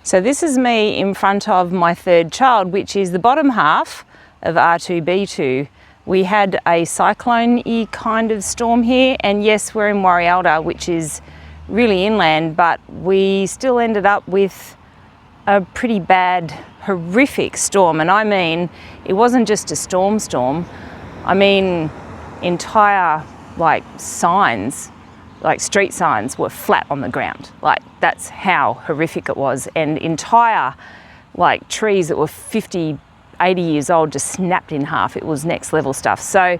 So this is me in front of my third child, which is the bottom half of R2B2. We had a cyclone-y kind of storm here, and yes, we're in Warialda, which is really inland, but we still ended up with a pretty bad, horrific storm. And I mean, it wasn't just a storm. I mean, entire signs, like street signs, were flat on the ground. Like, that's how horrific it was. And entire trees that were 50, 80 years old just snapped in half. It was next level stuff. So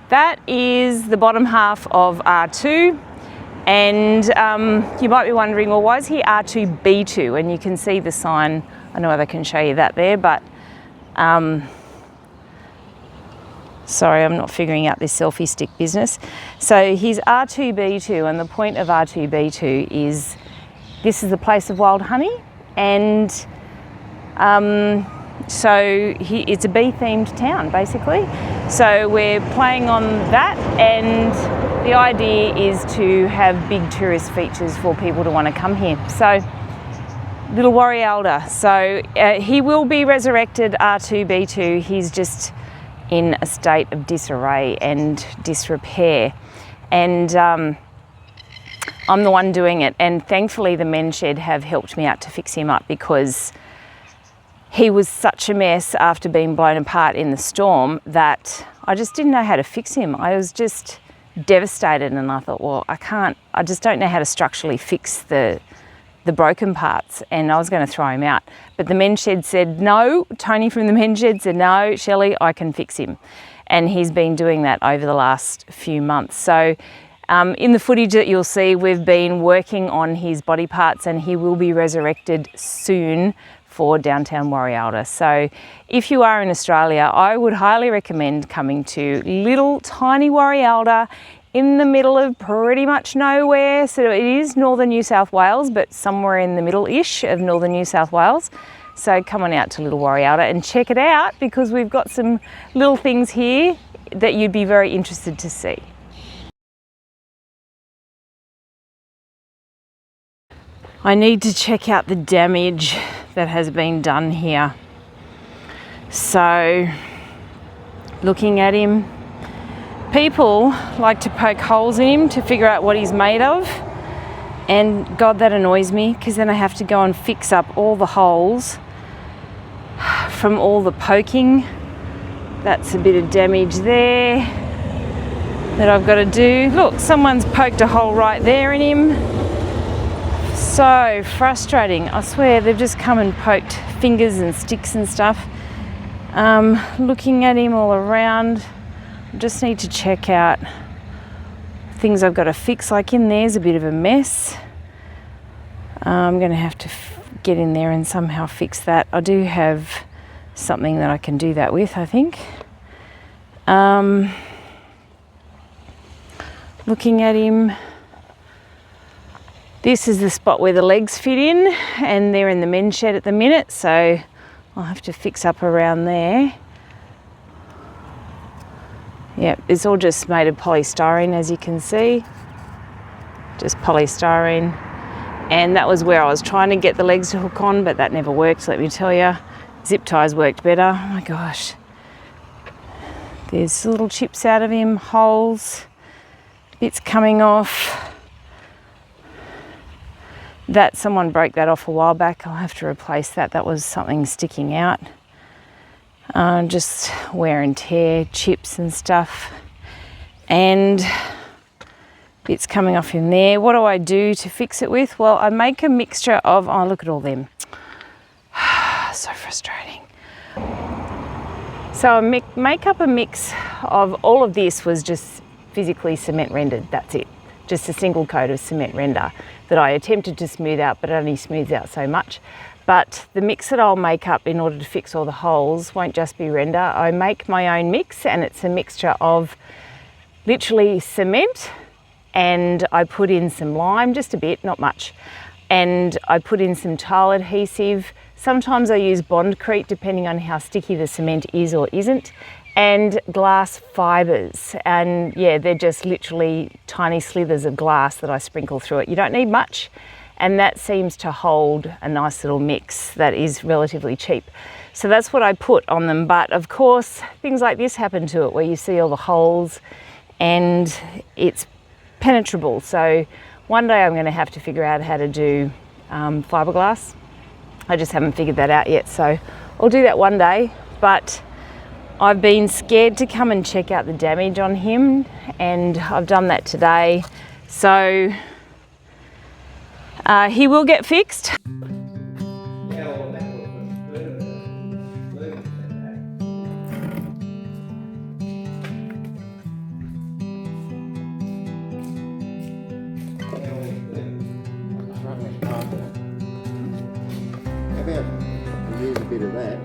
that is the bottom half of R2. And you might be wondering, well, why is he R2B2? And you can see the sign. I know I can show you that there, but sorry, I'm not figuring out this selfie stick business. So he's R2B2, and the point of R2B2 is this is the place of wild honey, and so it's a bee-themed town, basically. So we're playing on that, and the idea is to have big tourist features for people to want to come here. So little Warialda. So he will be resurrected, R2B2. He's just in a state of disarray and disrepair. And I'm the one doing it. And thankfully the men's shed have helped me out to fix him up, because he was such a mess after being blown apart in the storm that I just didn't know how to fix him. I was just devastated, and I thought, well, I just don't know how to structurally fix the broken parts, and I was going to throw him out. But the men's shed said no. Tony from the men's shed said, no, Shelley, I can fix him. And he's been doing that over the last few months. So in the footage that you'll see, we've been working on his body parts, and he will be resurrected soon for downtown Warialda. So if you are in Australia, I would highly recommend coming to little tiny Warialda in the middle of pretty much nowhere. So it is northern New South Wales, but somewhere in the middle-ish of northern New South Wales. So come on out to little Warialda and check it out, because we've got some little things here that you'd be very interested to see. I need to check out the damage that has been done here. So looking at him, people like to poke holes in him to figure out what he's made of, and God, that annoys me, because then I have to go and fix up all the holes from all the poking. That's a bit of damage there that I've got to do. Look, someone's poked a hole right there in him. So frustrating. I swear, they've just come and poked fingers and sticks and stuff. Looking at him all around, I just need to check out things I've got to fix. Like in there's a bit of a mess. I'm going to have to get in there and somehow fix that. I do have something that I can do that with, I think. Looking at him, this is the spot where the legs fit in, and they're in the men's shed at the minute, so I'll have to fix up around there. Yep, it's all just made of polystyrene, as you can see. Just polystyrene. And that was where I was trying to get the legs to hook on, but that never worked, let me tell you. Zip ties worked better. Oh my gosh. There's little chips out of him, holes, bits coming off. That someone broke that off a while back. I'll have to replace that. That was something sticking out. Just wear and tear, chips and stuff, and bits coming off in there. What do I do to fix it with? Well, I make a mixture of, oh, look at all them. So frustrating. So I make up a mix of all of this. Was just physically cement rendered, that's it. Just a single coat of cement render that I attempted to smooth out, but it only smooths out so much. But the mix that I'll make up in order to fix all the holes won't just be render. I make my own mix, and it's a mixture of literally cement, and I put in some lime, just a bit, not much. And I put in some tile adhesive. Sometimes I use Bondcrete, depending on how sticky the cement is or isn't. And glass fibres, and yeah, they're just literally tiny slithers of glass that I sprinkle through it. You don't need much, and that seems to hold a nice little mix that is relatively cheap. So that's what I put on them, but of course things like this happen to it where you see all the holes and it's penetrable. So one day I'm going to have to figure out how to do fiberglass. I just haven't figured that out yet, so I'll do that one day. But I've been scared to come and check out the damage on him, and I've done that today. So he will get fixed. Use a bit of that.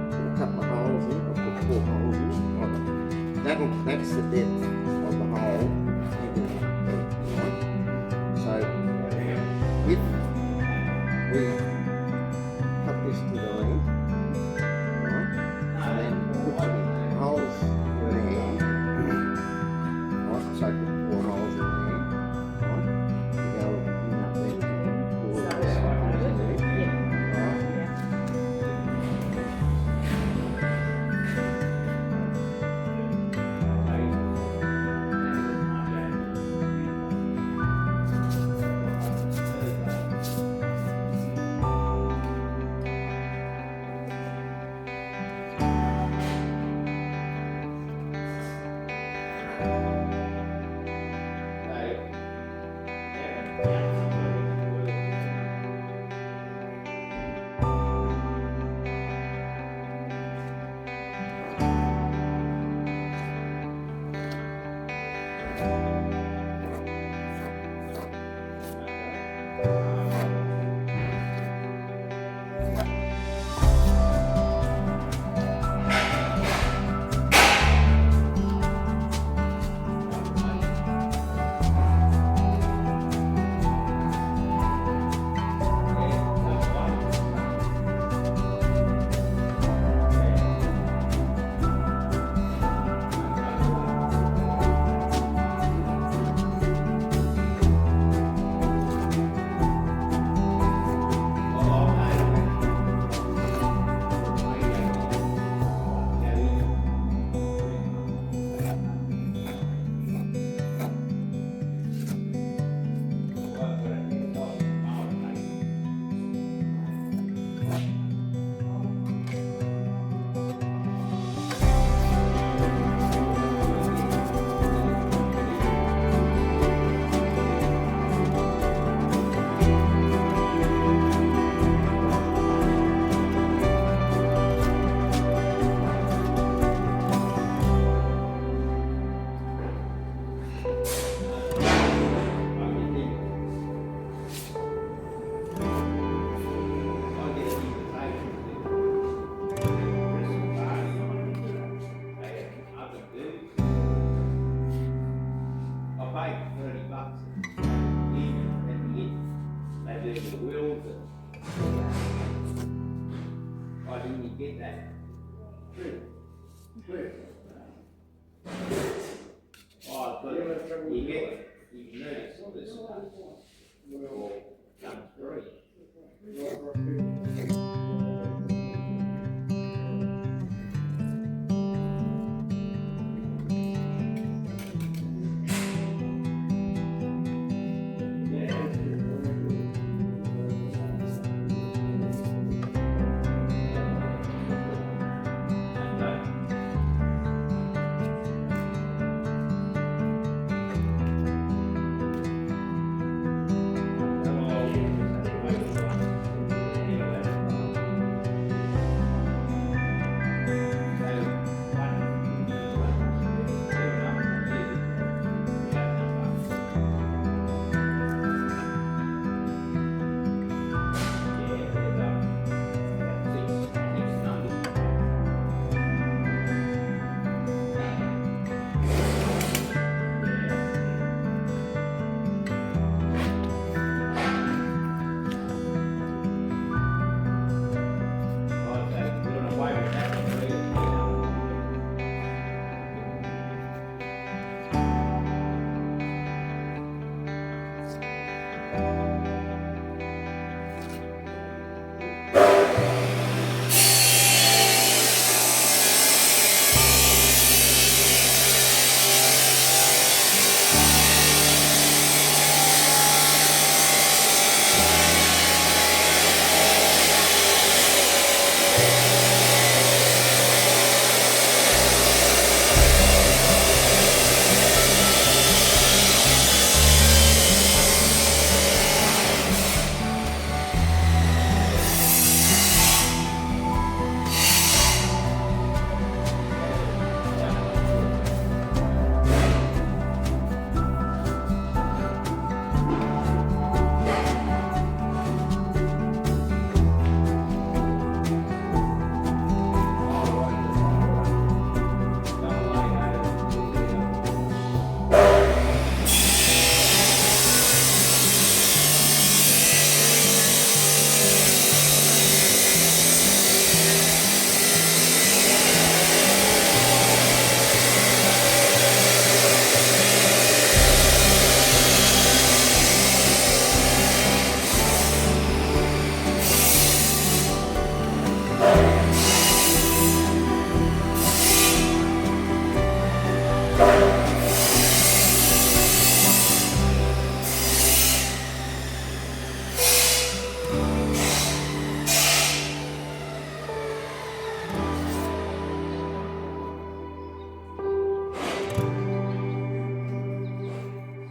A couple of holes in. I'll put 4 holes in. That's the depth of the hole. So if we cut this to the length, and then put some holes in there, so put 4 holes in there. Why didn't you get that? Oh, but you notice all this will come through.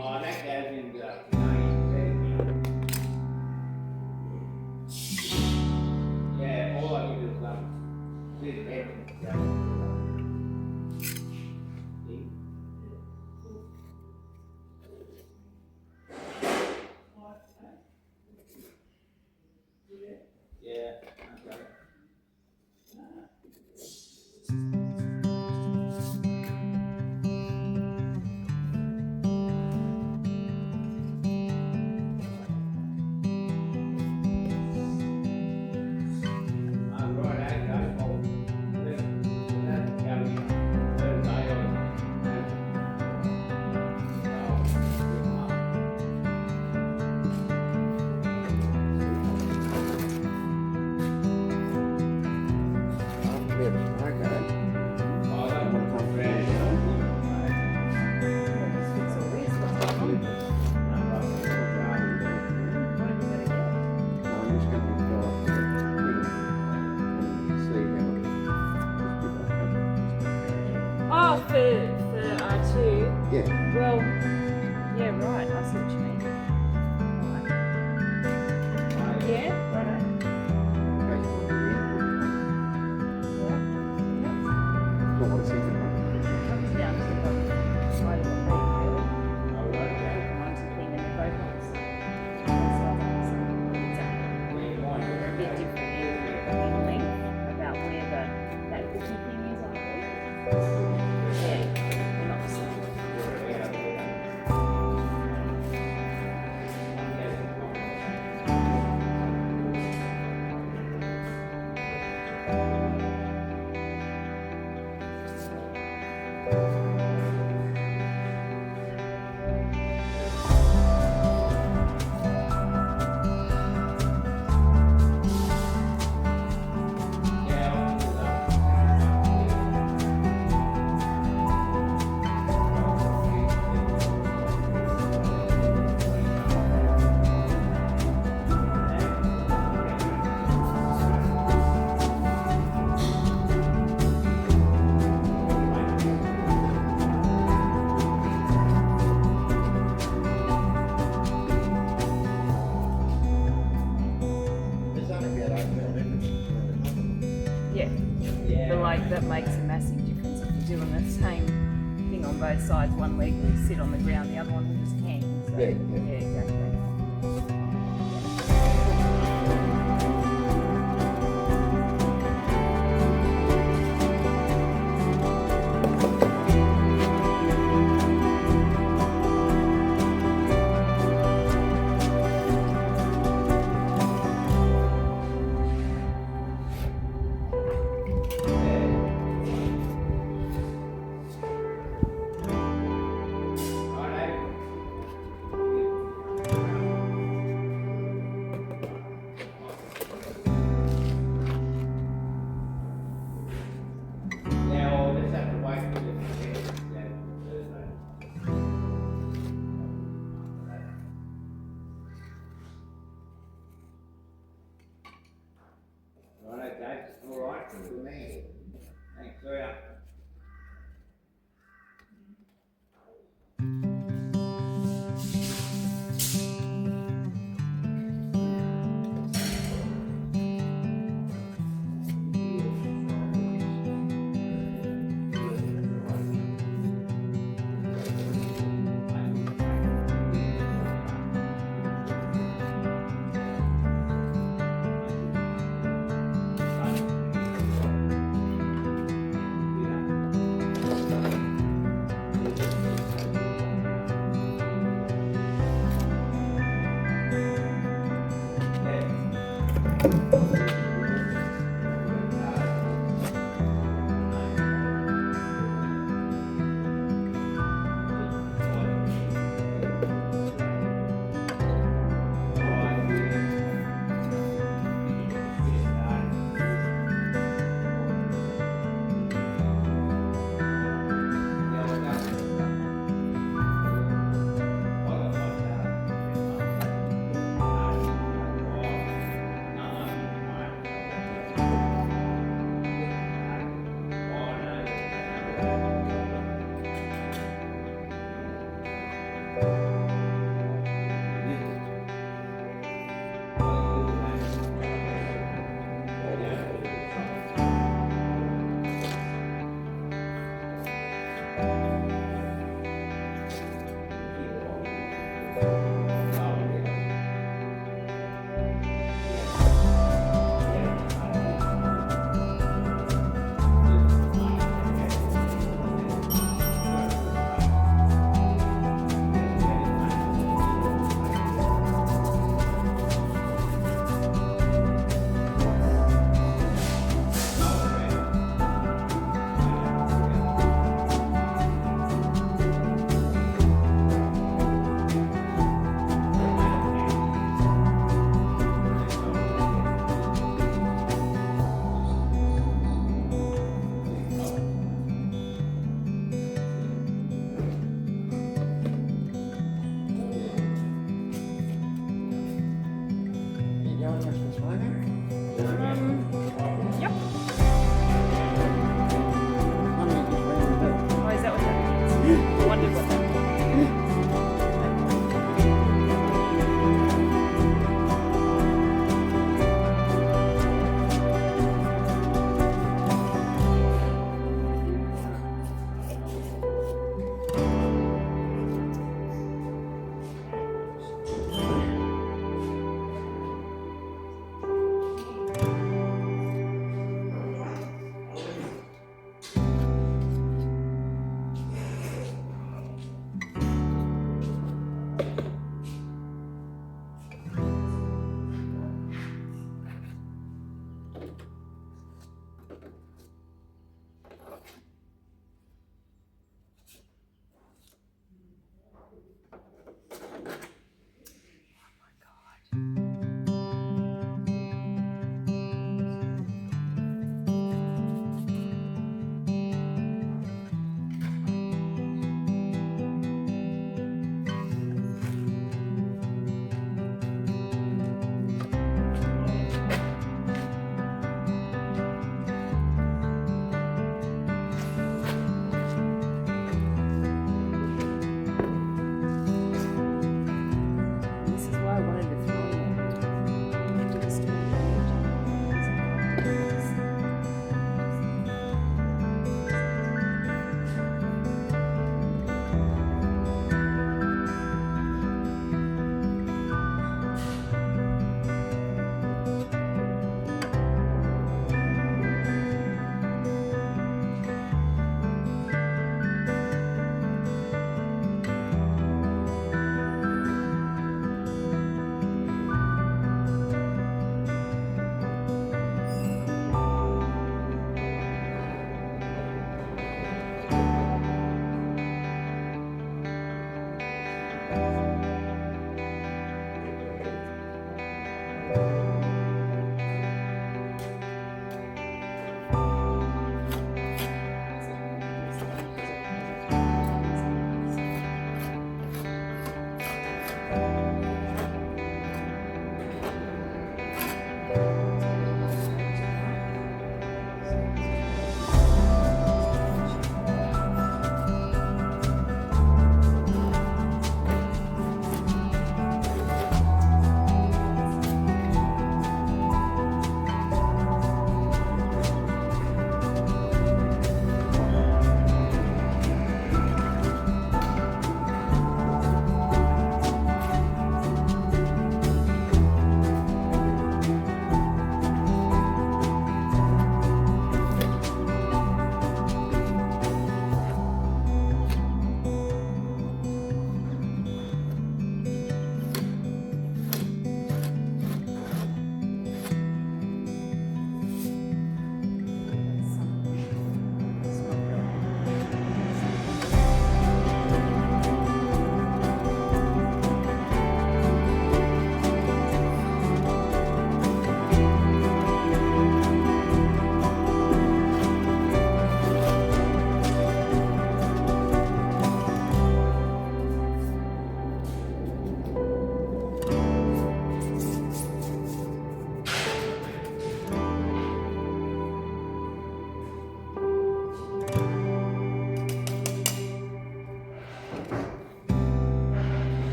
Oh, that goes into the main. Yeah, all I do is do the head. Yeah, okay. Oh, for R2. Yeah. Well, yeah, right. I see what you mean. Right. Yeah, right. Comes down to the side of the plate, really. One's a thing and they're both on the side. They're a bit different in length about where that cookie thing is on the plate. Yeah, they're not the same. Yeah, but like that makes a massive difference if you're doing the same thing on both sides. One leg will sit on the ground, the other one will just hang. So, yeah, exactly. Yep. Oh, is that what that means? I wondered what that means.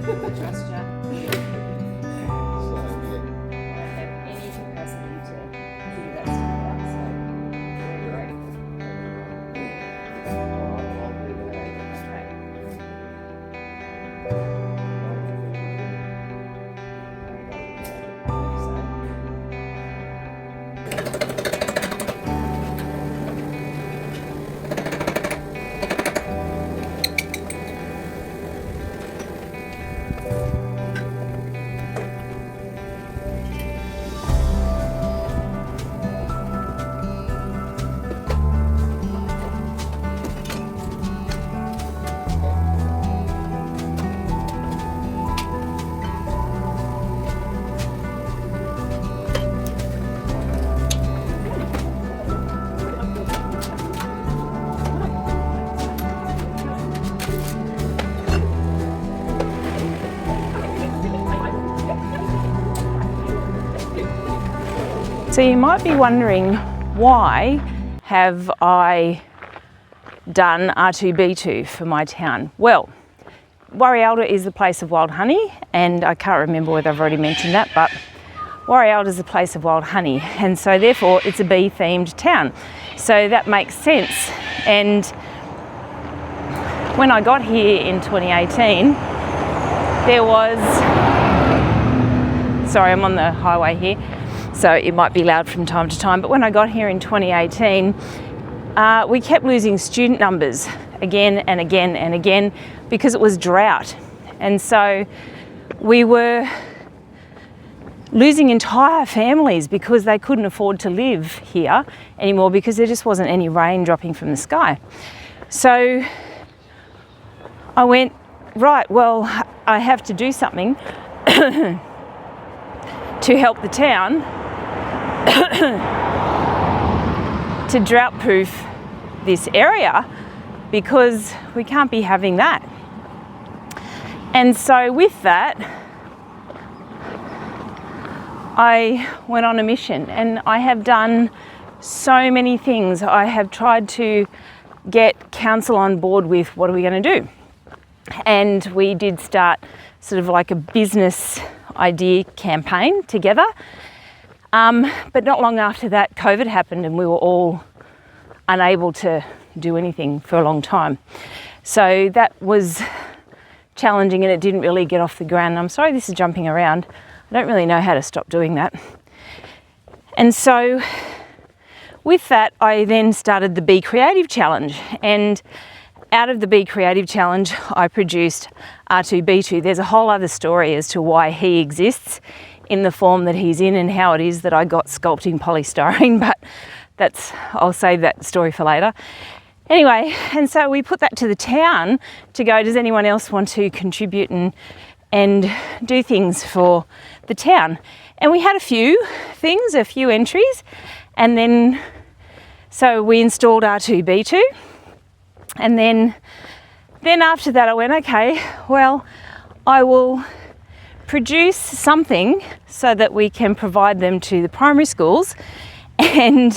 Trust you. So, yeah. I don't have any capacity to figure that stuff out, so great. I'll do that. Okay. So you might be wondering, why have I done R2B2 for my town? Well, Warrialda is the place of wild honey, and I can't remember whether I've already mentioned that, but Warrialda is the place of wild honey, and so therefore it's a bee-themed town. So that makes sense. And when I got here in 2018, there was, sorry, I'm on the highway here, so it might be loud from time to time, but when I got here in 2018, we kept losing student numbers again and again and again because it was drought. And so we were losing entire families because they couldn't afford to live here anymore because there just wasn't any rain dropping from the sky. So I went, right, well, I have to do something to help the town to drought-proof this area, because we can't be having that. And so with that, I went on a mission, and I have done so many things. I have tried to get council on board with what are we going to do. And we did start sort of like a business idea campaign together. But not long after that, COVID happened and we were all unable to do anything for a long time. So that was challenging and it didn't really get off the ground. I'm sorry this is jumping around. I don't really know how to stop doing that. And so with that, I then started the Be Creative Challenge. And out of the Be Creative Challenge, I produced R2B2. There's a whole other story as to why he exists in the form that he's in and how it is that I got sculpting polystyrene, but I'll save that story for later. Anyway, and so we put that to the town to go, does anyone else want to contribute and do things for the town? And we had a few things, a few entries, and then so we installed R2B2, and then after that I went, okay, well, I will produce something so that we can provide them to the primary schools. And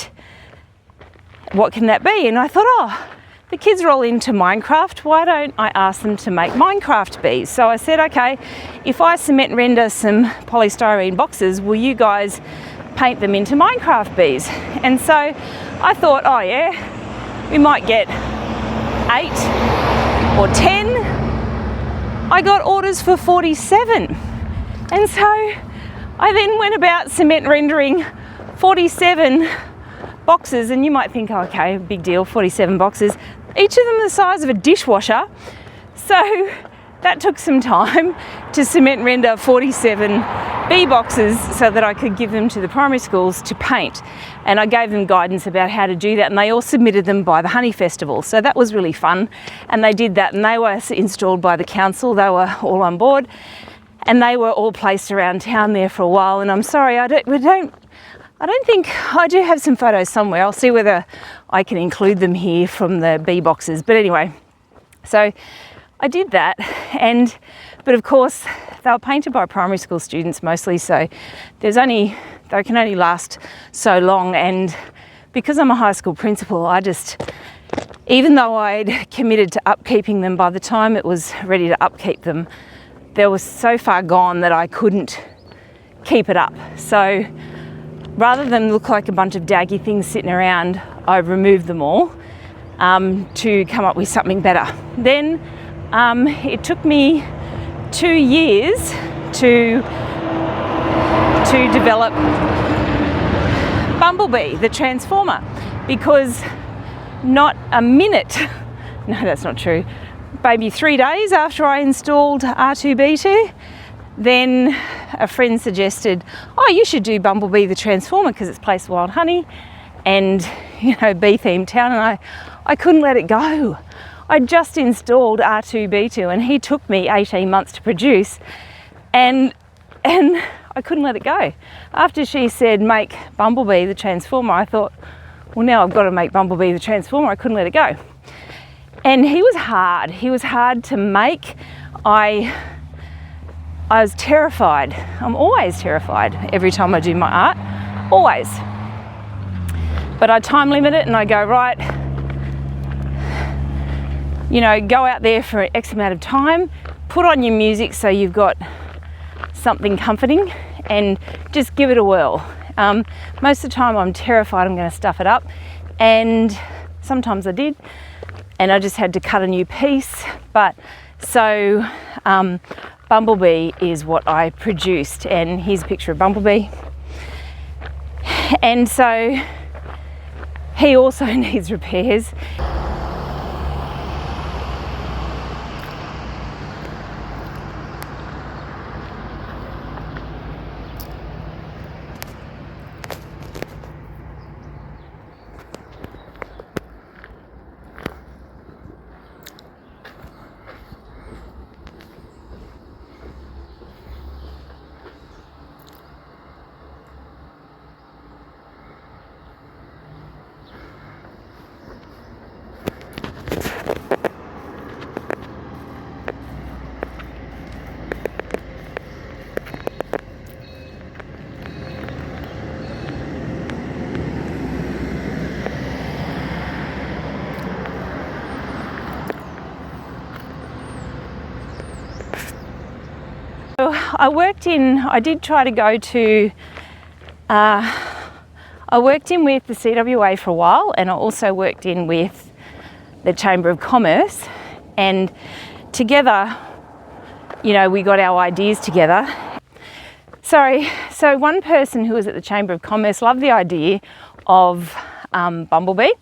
what can that be? And I thought, oh, the kids are all into Minecraft, why don't I ask them to make Minecraft bees? So I said, okay, if I cement render some polystyrene boxes, will you guys paint them into Minecraft bees? And so I thought, oh yeah, we might get 8 or 10. I got orders for 47. And so I then went about cement rendering 47 boxes, and you might think, oh, okay, big deal, 47 boxes, each of them the size of a dishwasher. So that took some time to cement render 47 bee boxes so that I could give them to the primary schools to paint. And I gave them guidance about how to do that, and they all submitted them by the Honey Festival. So that was really fun, and they did that, and they were installed by the council. They were all on board. And they were all placed around town there for a while. And I'm sorry, I don't think, I do have some photos somewhere. I'll see whether I can include them here from the bee boxes. But anyway, so I did that. But of course, they were painted by primary school students mostly. So they can only last so long. And because I'm a high school principal, even though I'd committed to upkeeping them, by the time it was ready to upkeep them, they were so far gone that I couldn't keep it up. So rather than look like a bunch of daggy things sitting around, I removed them all to come up with something better. Then it took me 2 years to develop Bumblebee, the transformer, because not a minute, no, that's not true, maybe 3 days after I installed R2B2, then a friend suggested, oh, you should do Bumblebee the transformer because it's Place Wild Honey and, you know, bee-themed town, and I couldn't let it go. I just installed R2B2 and he took me 18 months to produce, and I couldn't let it go. After she said make Bumblebee the transformer, I thought, well, now I've got to make Bumblebee the transformer. I couldn't let it go. And he was hard to make. I was terrified. I'm always terrified every time I do my art, always. But I time limit it and I go, right, you know, go out there for X amount of time, put on your music so you've got something comforting, and just give it a whirl. Most of the time I'm terrified I'm going to stuff it up, and sometimes I did, and I just had to cut a new piece. But so Bumblebee is what I produced, and here's a picture of Bumblebee. And so he also needs repairs. I did try to go to, I worked in with the CWA for a while, and I also worked in with the Chamber of Commerce, and together, you know, we got our ideas together. So one person who was at the Chamber of Commerce loved the idea of Bumblebee,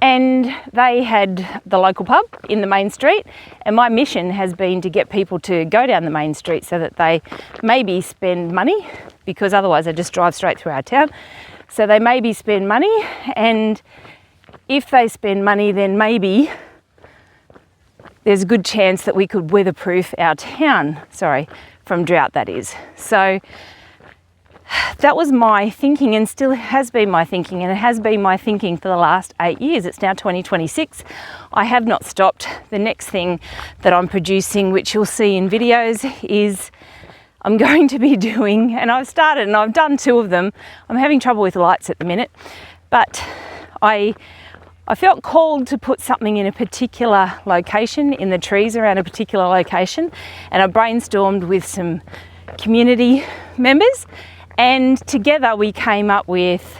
and they had the local pub in the main street, and my mission has been to get people to go down the main street so that they maybe spend money, because otherwise they just drive straight through our town. So they maybe spend money, and if they spend money, then maybe there's a good chance that we could weatherproof our town, from drought, that is. So that was my thinking, and still has been my thinking, and it has been my thinking for the last 8 years. It's now 2026. I have not stopped. The next thing that I'm producing, which you'll see in videos, is I'm going to be doing, and I've started and I've done 2 of them. I'm having trouble with lights at the minute, but I felt called to put something in a particular location, in the trees around a particular location, and I brainstormed with some community members, and together we came up with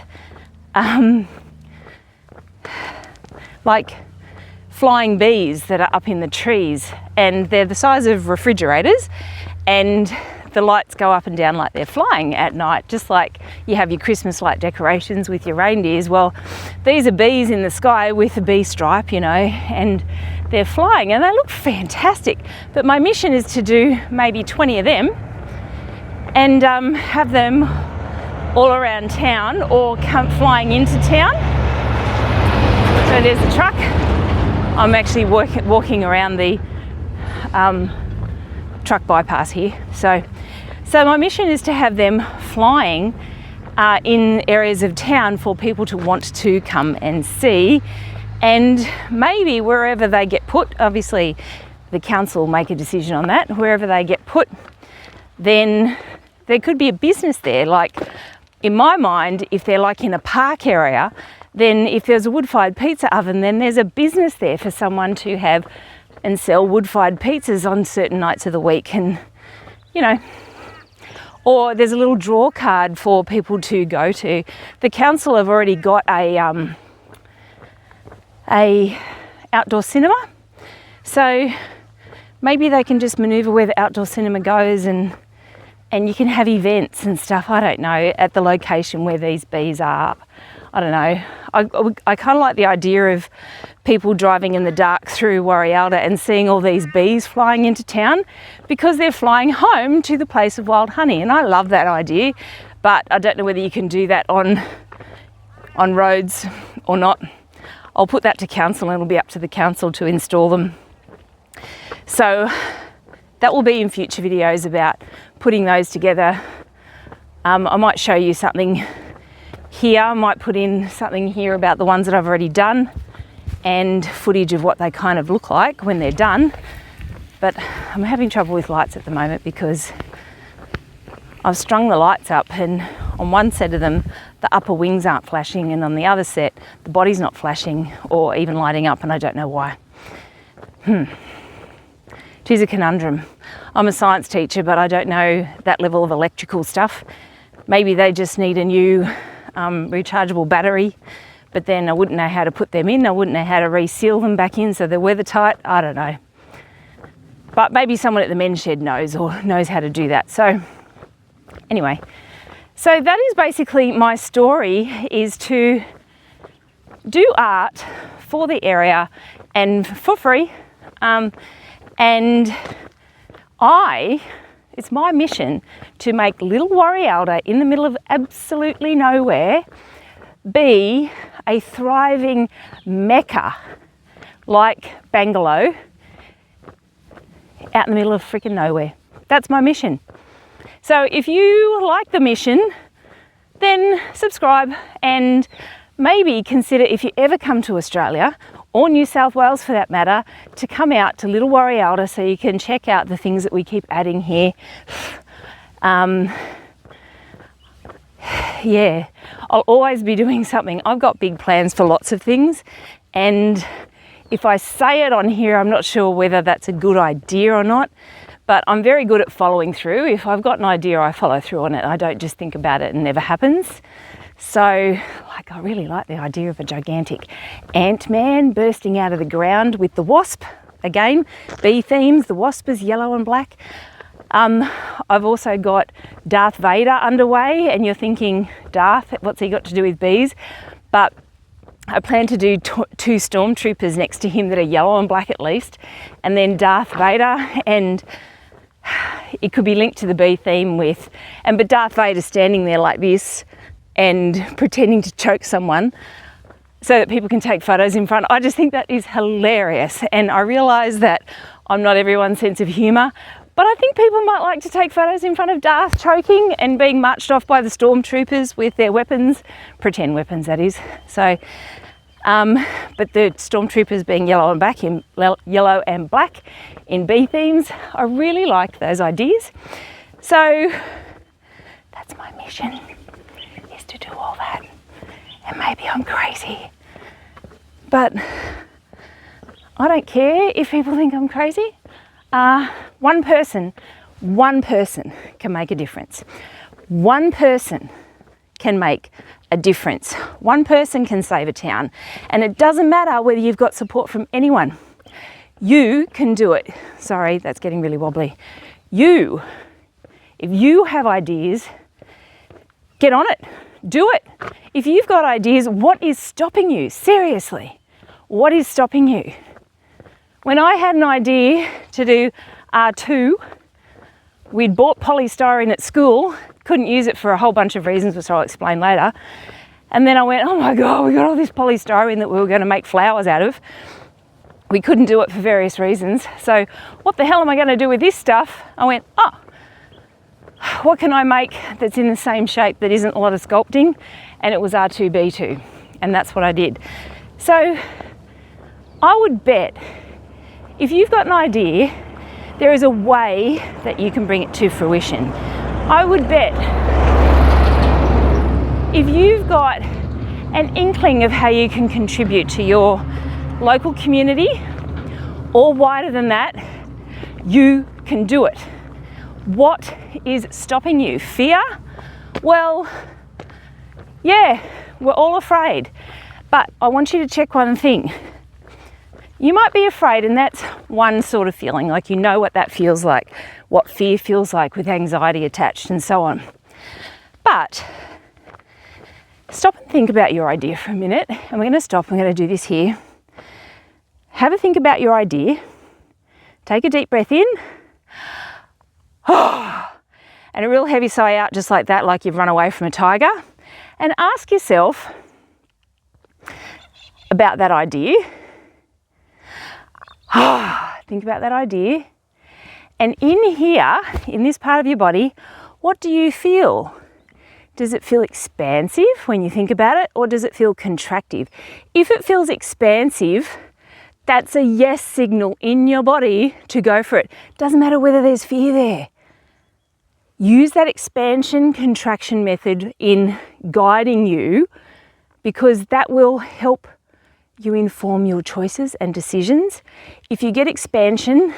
like flying bees that are up in the trees, and they're the size of refrigerators, and the lights go up and down like they're flying at night, just like you have your Christmas light decorations with your reindeers. Well, these are bees in the sky with a bee stripe, you know, and they're flying and they look fantastic. But my mission is to do maybe 20 of them and have them all around town or come flying into town. So there's the truck. I'm actually walking around the truck bypass here. So my mission is to have them flying in areas of town for people to want to come and see, and maybe wherever they get put, obviously the council will make a decision on that, wherever they get put, then there could be a business there. Like in my mind, if they're like in a park area, then if there's a wood-fired pizza oven, then there's a business there for someone to have and sell wood-fired pizzas on certain nights of the week. And you know, or there's a little draw card for people to go to. The council have already got a outdoor cinema, so maybe they can just manoeuvre where the outdoor cinema goes, and you can have events and stuff, I don't know, at the location where these bees are. I don't know. I kind of like the idea of people driving in the dark through Warrialda and seeing all these bees flying into town, because they're flying home to the place of wild honey, and I love that idea, but I don't know whether you can do that on roads or not. I'll put that to council, and it'll be up to the council to install them. So that will be in future videos about putting those together. I might show you something here. I might put in something here about the ones that I've already done and footage of what they kind of look like when they're done. But I'm having trouble with lights at the moment because I've strung the lights up, and on one set of them the upper wings aren't flashing, and on the other set the body's not flashing or even lighting up, and I don't know why. It is a conundrum. I'm a science teacher, but I don't know that level of electrical stuff. Maybe they just need a new rechargeable battery, but then I wouldn't know how to put them in. I wouldn't know how to reseal them back in so they're weather tight. I don't know. But maybe someone at the men's shed knows, or knows how to do that. So anyway, so that is basically my story, is to do art for the area and for free. And it's my mission to make little Warrialda in the middle of absolutely nowhere be a thriving mecca like Bangalore out in the middle of freaking nowhere. That's my mission. So if you like the mission, then subscribe, and maybe consider, if you ever come to Australia, or New South Wales for that matter, to come out to Little Warrialda so you can check out the things that we keep adding here. Yeah, I'll always be doing something. I've got big plans for lots of things, and if I say it on here, I'm not sure whether that's a good idea or not, but I'm very good at following through. If I've got an idea, I follow through on it. I don't just think about it and it never happens. So, like, I really like the idea of a gigantic ant-man bursting out of the ground with the wasp. Again, bee themes, the wasp is yellow and black. I've also got Darth Vader underway, and you're thinking, Darth, what's he got to do with bees? But I plan to do two stormtroopers next to him that are yellow and black at least, and then Darth Vader, and it could be linked to the bee theme but Darth Vader standing there like this and pretending to choke someone so that people can take photos in front. I just think that is hilarious, and I realise that I'm not everyone's sense of humour, but I think people might like to take photos in front of Darth choking and being marched off by the stormtroopers with their weapons, pretend weapons that is. So, but the stormtroopers being yellow and black in bee themes, I really like those ideas. So that's my mission, is to do all that. And maybe I'm crazy, but I don't care if people think I'm crazy. One person can make a difference. One person can make a difference. One person can save a town. And it doesn't matter whether you've got support from anyone. You can do it. Sorry, that's getting really wobbly. If you have ideas, get on it. Do it. If you've got ideas, what is stopping you? Seriously, what is stopping you? When I had an idea to do R2, we'd bought polystyrene at school, couldn't use it for a whole bunch of reasons, which I'll explain later. And then I went, oh my God, we got all this polystyrene that we were going to make flowers out of. We couldn't do it for various reasons. So what the hell am I going to do with this stuff? I went, what can I make that's in the same shape that isn't a lot of sculpting? And it was R2B2. And that's what I did. So I would bet, if you've got an idea, there is a way that you can bring it to fruition. I would bet if you've got an inkling of how you can contribute to your local community, or wider than that, you can do it. What is stopping you? Fear? Well, yeah, we're all afraid. But I want you to check one thing. You might be afraid, and that's one sort of feeling, like you know what that feels like, what fear feels like with anxiety attached and so on. But stop and think about your idea for a minute. And we're going to stop. I'm going to do this here. Have a think about your idea. Take a deep breath in. And a real heavy sigh out, just like that, like you've run away from a tiger. And ask yourself about that idea. Think about that idea. And in here, in this part of your body, what do you feel? Does it feel expansive when you think about it, or does it feel contractive? If it feels expansive, that's a yes signal in your body to go for it. Doesn't matter whether there's fear there. Use that expansion contraction method in guiding you, because that will help you inform your choices and decisions. If you get expansion,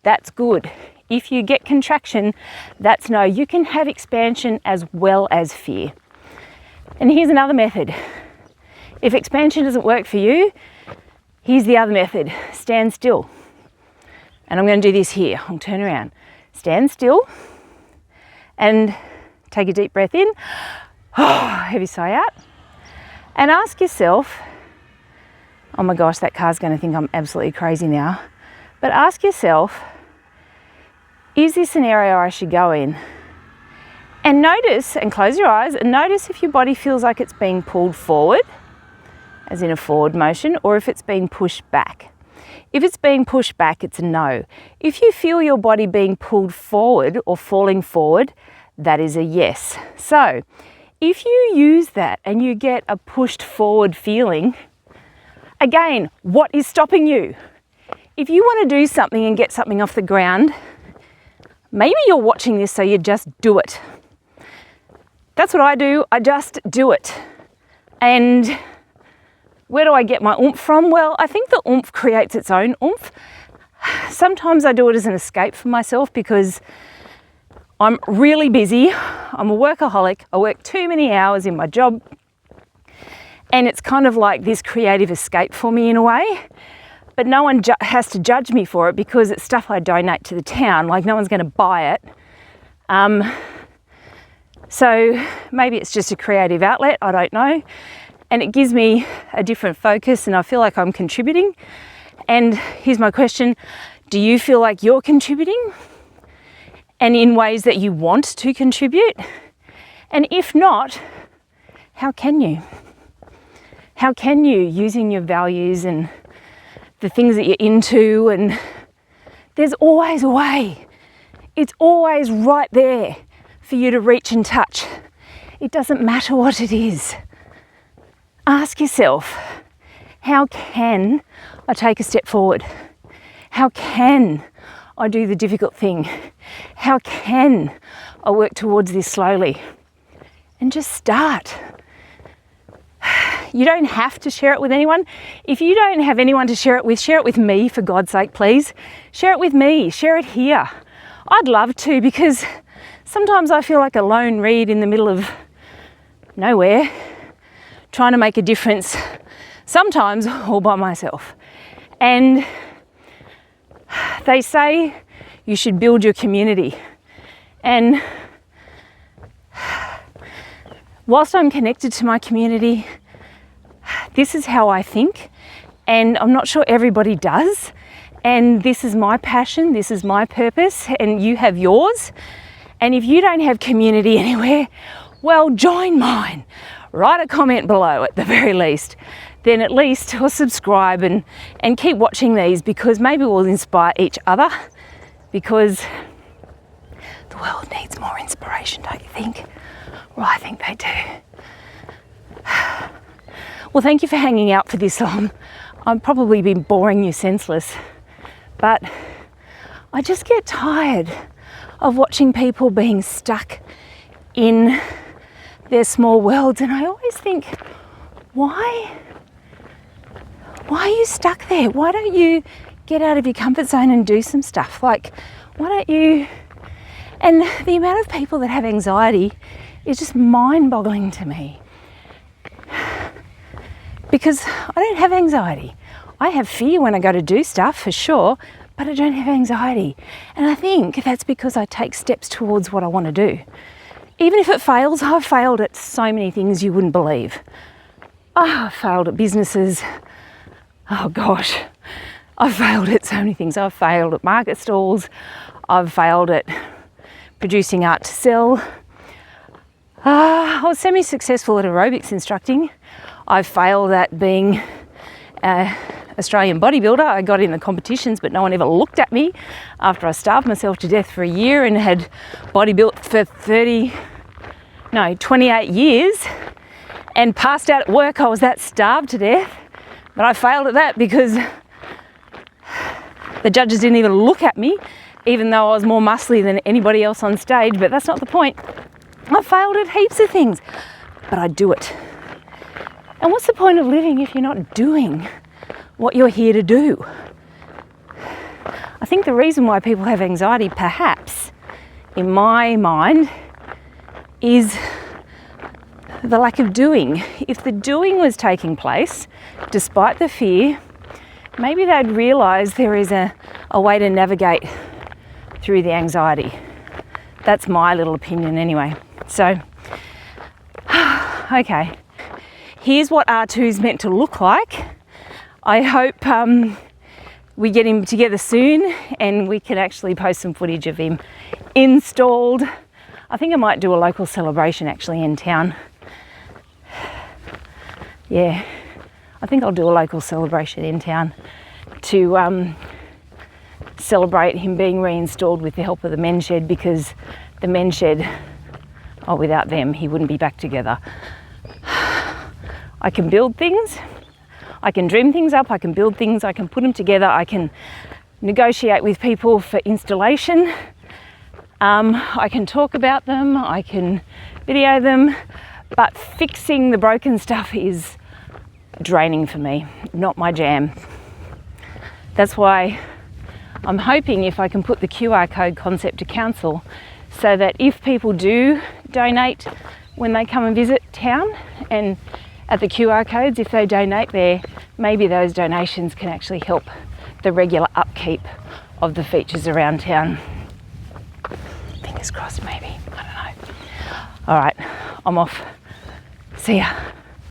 that's good. If you get contraction, that's no. You can have expansion as well as fear. And here's another method. If expansion doesn't work for you, here's the other method. Stand still. And I'm going to do this here. I'll turn around. Stand still and take a deep breath in. Heavy sigh out. And ask yourself, oh my gosh, that car's going to think I'm absolutely crazy now. But ask yourself, is this an area I should go in? And notice, and close your eyes, and notice if your body feels like it's being pulled forward, as in a forward motion, or if it's being pushed back. If it's being pushed back, it's a no. If you feel your body being pulled forward or falling forward, that is a yes. So if you use that and you get a pushed forward feeling, again, what is stopping you? If you want to do something and get something off the ground, maybe you're watching this so you just do it. That's what I do. I just do it. And where do I get my oomph from? Well, I think the oomph creates its own oomph. Sometimes I do it as an escape for myself because I'm really busy. I'm a workaholic. I work too many hours in my job. And it's kind of like this creative escape for me in a way. But no one has to judge me for it because it's stuff I donate to the town. Like no one's going to buy it. So maybe it's just a creative outlet. I don't know. And it gives me a different focus and I feel like I'm contributing. And here's my question. Do you feel like you're contributing? And in ways that you want to contribute? And if not, how can you? How can you, using your values and the things that you're into, and there's always a way. It's always right there for you to reach and touch. It doesn't matter what it is. Ask yourself, how can I take a step forward? How can I do the difficult thing? How can I work towards this slowly? And just start. You don't have to share it with anyone. If you don't have anyone to share it with me, for God's sake, please. Share it with me, share it here. I'd love to, because sometimes I feel like a lone reed in the middle of nowhere, trying to make a difference, sometimes all by myself. And they say you should build your community. And whilst I'm connected to my community, this is how I think, and I'm not sure everybody does. And this is my passion, this is my purpose, and you have yours. And if you don't have community anywhere, well, join mine. Write a comment below at the very least. Then at least, or subscribe and keep watching these, because maybe we'll inspire each other, because the world needs more inspiration, don't you think? Well, I think they do. Well, thank you for hanging out for this long. I've probably been boring you senseless, but I just get tired of watching people being stuck in their small worlds. And I always think, why are you stuck there? Why don't you get out of your comfort zone and do some stuff? Like, why don't you And the amount of people that have anxiety is just mind-boggling to me. Because I don't have anxiety. I have fear when I go to do stuff, for sure, but I don't have anxiety. And I think that's because I take steps towards what I want to do. Even if it fails, I've failed at so many things you wouldn't believe. I've failed at businesses. Oh gosh, I've failed at so many things. I've failed at market stalls. I've failed at producing art to sell. I was semi-successful at aerobics instructing. I failed at being an Australian bodybuilder. I got in the competitions, but no one ever looked at me after I starved myself to death for a year and had bodybuilt for 28 years and passed out at work. I was that starved to death, but I failed at that because the judges didn't even look at me, even though I was more muscly than anybody else on stage. But that's not the point. I failed at heaps of things, but I do it. And what's the point of living if you're not doing what you're here to do? I think the reason why people have anxiety, perhaps, in my mind, is the lack of doing. If the doing was taking place, despite the fear, maybe they'd realise there is a way to navigate through the anxiety. That's my little opinion anyway. So, okay. Here's what R2 is meant to look like. I hope we get him together soon and we can actually post some footage of him installed. I think I might do a local celebration actually in town. Yeah, I think I'll do a local celebration in town to celebrate him being reinstalled with the help of the men's shed, because the men's shed, without them, he wouldn't be back together. I can build things, I can dream things up, I can build things, I can put them together, I can negotiate with people for installation, I can talk about them, I can video them, but fixing the broken stuff is draining for me, not my jam. That's why I'm hoping if I can put the QR code concept to council, so that if people do donate when they come and visit town, and at the QR codes, if they donate there, maybe those donations can actually help the regular upkeep of the features around town. Fingers crossed, maybe. I don't know. All right, I'm off. See ya.